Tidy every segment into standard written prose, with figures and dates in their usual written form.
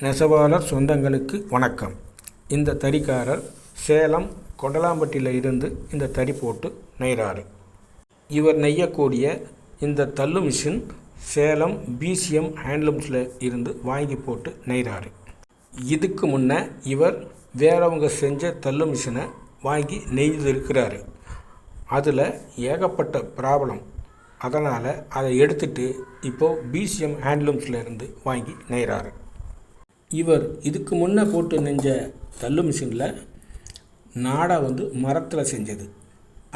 நெசவாளர் சொந்தங்களுக்கு வணக்கம். இந்த தறிக்காரர் சேலம் கொண்டலாம்பட்டியில் இருந்து இந்த தறி போட்டு நெய்கிறாரு. இவர் நெய்யக்கூடிய இந்த தள்ளு மிஷின் சேலம் பிசிஎம் ஹேண்ட்லூம்ஸில் இருந்து வாங்கி போட்டு நெய்கிறாரு. இதுக்கு முன்னே இவர் வேறவங்க செஞ்ச தள்ளு மிஷினை வாங்கி நெய்திருக்கிறாரு. அதில் ஏகப்பட்ட ப்ராப்ளம். அதனால் அதை எடுத்துட்டு இப்போது பிசிஎம் ஹேண்ட்லூம்ஸில் இருந்து வாங்கி நெய்கிறாரு. இவர் இதுக்கு முன்னே போட்டு நெஞ்ச தள்ளு மிஷினில் நாடா மரத்தில் செஞ்சது.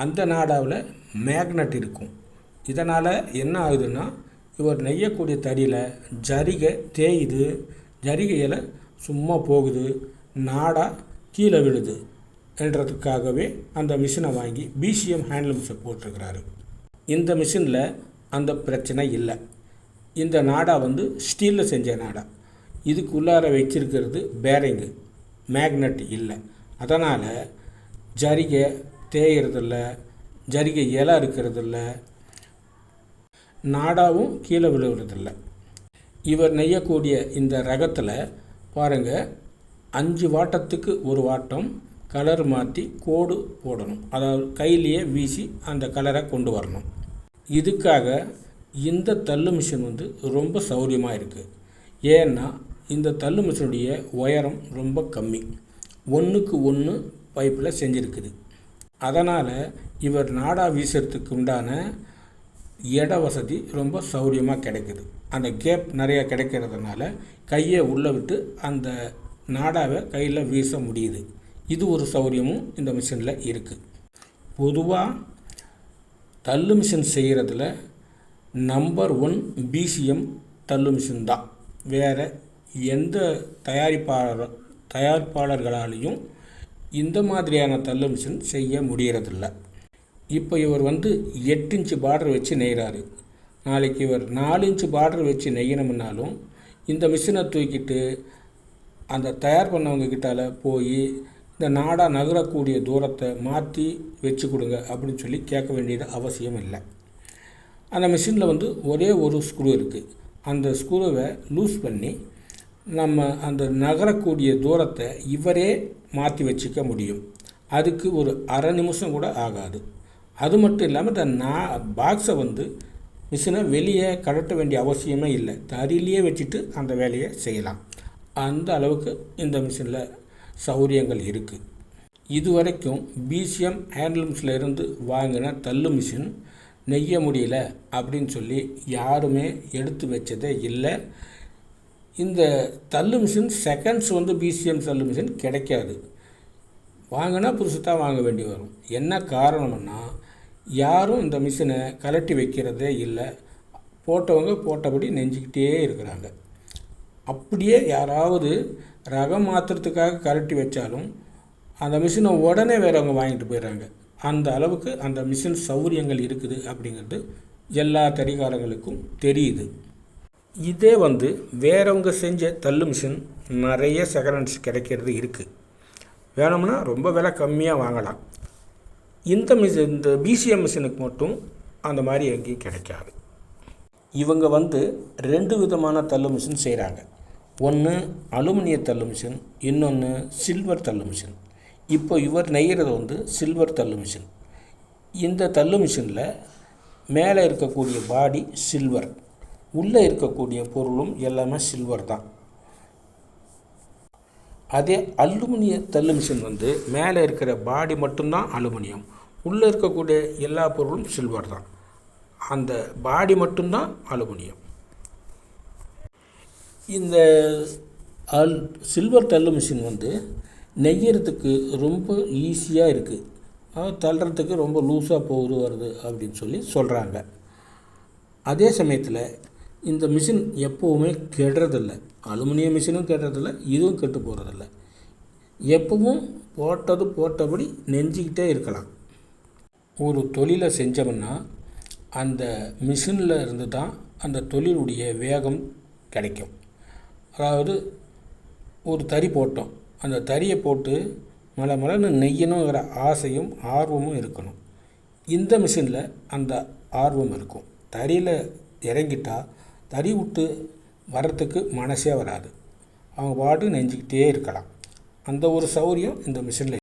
அந்த நாடாவில் மேக்னட் இருக்கும். இதனால் என்ன ஆகுதுன்னா, இவர் நெய்யக்கூடிய தறியில் ஜரிகை தேயுது, ஜரிகையில் சும்மா போகுது, நாடா கீழே விழுது என்றதுக்காகவே அந்த மிஷினை வாங்கி பிசிஎம் ஹேண்ட்லூம்ஸை போட்டிருக்கிறாரு. இந்த மிஷினில் அந்த பிரச்சனை இல்லை. இந்த நாடா ஸ்டீலில் செஞ்ச நாடா. இதுக்கு உள்ளார வச்சிருக்கிறது பேரிங்கு, மேக்னட் இல்லை. அதனால் ஜரிகை தேயறதில்ல, ஜரிகை இலை இருக்கிறதில்ல, நாடாவும் கீழே விழுவுறதில்லை. இவர் நெய்யக்கூடிய இந்த ரகத்தில் பாருங்கள், 5 வாட்டத்துக்கு ஒரு வாட்டம் கலர் மாற்றி கோடு போடணும். அதாவது கையிலேயே வீசி அந்த கலரை கொண்டு வரணும். இதுக்காக இந்த தள்ளு மிஷின் ரொம்ப சௌரியமாக இருக்குது. ஏன்னா இந்த தள்ளு மிஷினுடைய உயரம் ரொம்ப கம்மி, 1க்கு 1 பைப்பில் செஞ்சுருக்குது. அதனால் இவர் நாடா வீசுறதுக்கு உண்டான இட வசதி ரொம்ப சௌரியமாக கிடைக்குது. அந்த கேப் நிறையா கிடைக்கிறதுனால கையை உள்ளே விட்டு அந்த நாடாவை கையில் வீச முடியுது. இது ஒரு சௌரியமும் இந்த மிஷினில் இருக்குது. பொதுவாக தள்ளு மிஷின் செய்கிறதுல நம்பர் 1 பிசிஎம் தள்ளு மிஷின் தான். வேறு எந்த தயாரிப்பாளர்களாலையும் இந்த மாதிரியான தள்ளு மிஷின் செய்ய முடியறதில்ல. இப்போ இவர் 8 இன்ச்சு பார்டர் வச்சு நெய்கிறாரு. நாளைக்கு இவர் 4 இன்ச்சு பார்டர் வச்சு நெய்யணும்னாலும் இந்த மிஷினை தூக்கிட்டு அந்த தயார் பண்ணவங்க கிட்டால் போய் இந்த நாடா நகரக்கூடிய தூரத்தை மாற்றி வச்சு கொடுங்க அப்படின்னு சொல்லி கேட்க வேண்டியது அவசியம் இல்லை. அந்த மிஷினில் ஒரே ஒரு ஸ்க்ரூ இருக்குது. அந்த ஸ்க்ரூவை லூஸ் பண்ணி நம்ம அந்த நகரக்கூடிய தூரத்தை இவரே மாற்றி வச்சுக்க முடியும். அதுக்கு ஒரு அரை நிமிஷம் கூட ஆகாது. அது மட்டும் இல்லாமல் இந்த பாக்ஸை மிஷினை வெளியே கழட்ட வேண்டிய அவசியமே இல்லை. தறியிலேயே வச்சுட்டு அந்த வேலையை செய்யலாம். அந்த அளவுக்கு இந்த மிஷினில் சௌரியங்கள் இருக்குது. இதுவரைக்கும் பிசிஎம் ஹேண்ட்லூம்ஸில் இருந்து வாங்கின தள்ளு மிஷின் நெய்ய முடியல அப்படின்னு சொல்லி யாருமே எடுத்து வச்சதே இல்லை. இந்த தள்ளு மிஷின் செகண்ட்ஸ் பிசிஎம் தள்ளு மிஷின் கிடைக்காது. வாங்கினா புதுசு தான் வாங்க வேண்டி வரும். என்ன காரணம்னா, யாரும் இந்த மிஷினை கலட்டி வைக்கிறதே இல்லை. போட்டவங்க போட்டபடி நெஞ்சிக்கிட்டே இருக்கிறாங்க. அப்படியே யாராவது ரகம் மாற்றுறதுக்காக கலட்டி வச்சாலும் அந்த மிஷினை உடனே வேறவங்க வாங்கிட்டு போயிடுறாங்க. அந்த அளவுக்கு அந்த மிஷின் சௌரியங்கள் இருக்குது அப்படிங்கிறது எல்லா தறிகாரங்களுக்கும் தெரியுது. இதே வேறவங்க செஞ்ச தள்ளு மிஷின் நிறைய செகண்ட்ஸ் கிடைக்கிறது இருக்குது. வேணும்னா ரொம்ப விலை கம்மியாக வாங்கலாம். இந்த பிசிஎம் மிஷினுக்கு மட்டும் அந்த மாதிரி எங்கேயும் கிடைக்காது. இவங்க 2 விதமான தள்ளு மிஷின் செய்கிறாங்க. ஒன்று அலுமினிய தள்ளு மிஷின், இன்னொன்று சில்வர் தள்ளு மிஷின். இப்போ இவர் நெய்கிறது சில்வர் தள்ளு மிஷின். இந்த தள்ளு மிஷினில் மேலே இருக்கக்கூடிய பாடி சில்வர், உள்ளே இருக்கக்கூடிய பொருளும் எல்லாமே சில்வர் தான். அதே அலுமினிய தள்ளு மிஷின் மேலே இருக்கிற பாடி மட்டும்தான் அலுமினியம், உள்ளே இருக்கக்கூடிய எல்லா பொருளும் சில்வர் தான். அந்த பாடி மட்டும்தான் அலுமினியம். இந்த சில்வர் தள்ளு மிஷின் நெய்யறதுக்கு ரொம்ப ஈஸியாக இருக்குது. தள்ளுறதுக்கு ரொம்ப லூஸாக போகுது வருது அப்படின்னு சொல்லி சொல்கிறாங்க. அதே சமயத்தில் இந்த மிஷின் எப்போவுமே கெடுறதில்லை. அலுமினிய மிஷினும் கெடுறதில்லை, இதுவும் கெட்டு போகிறதில்ல. எப்பவும் போட்டபடி நெஞ்சிக்கிட்டே இருக்கலாம். ஒரு தொழிலை செஞ்சோம்னா அந்த மிஷினில் இருந்து தான் அந்த தொழிலுடைய வேகம் கிடைக்கும். அதாவது ஒரு தறி போட்டோம், அந்த தறியை போட்டு மலன்னு நெய்யணுங்கிற ஆசையும் ஆர்வமும் இருக்கணும். இந்த மிஷினில் அந்த ஆர்வம் இருக்கும். தறியில் இறங்கிட்டால் தறி விட்டு வர்றதுக்கு மனசே வராது. அவங்க பாட்டுக்கு நெஞ்சிக்கிட்டே இருக்கலாம். அந்த ஒரு சௌகரியம் இந்த மிஷினில்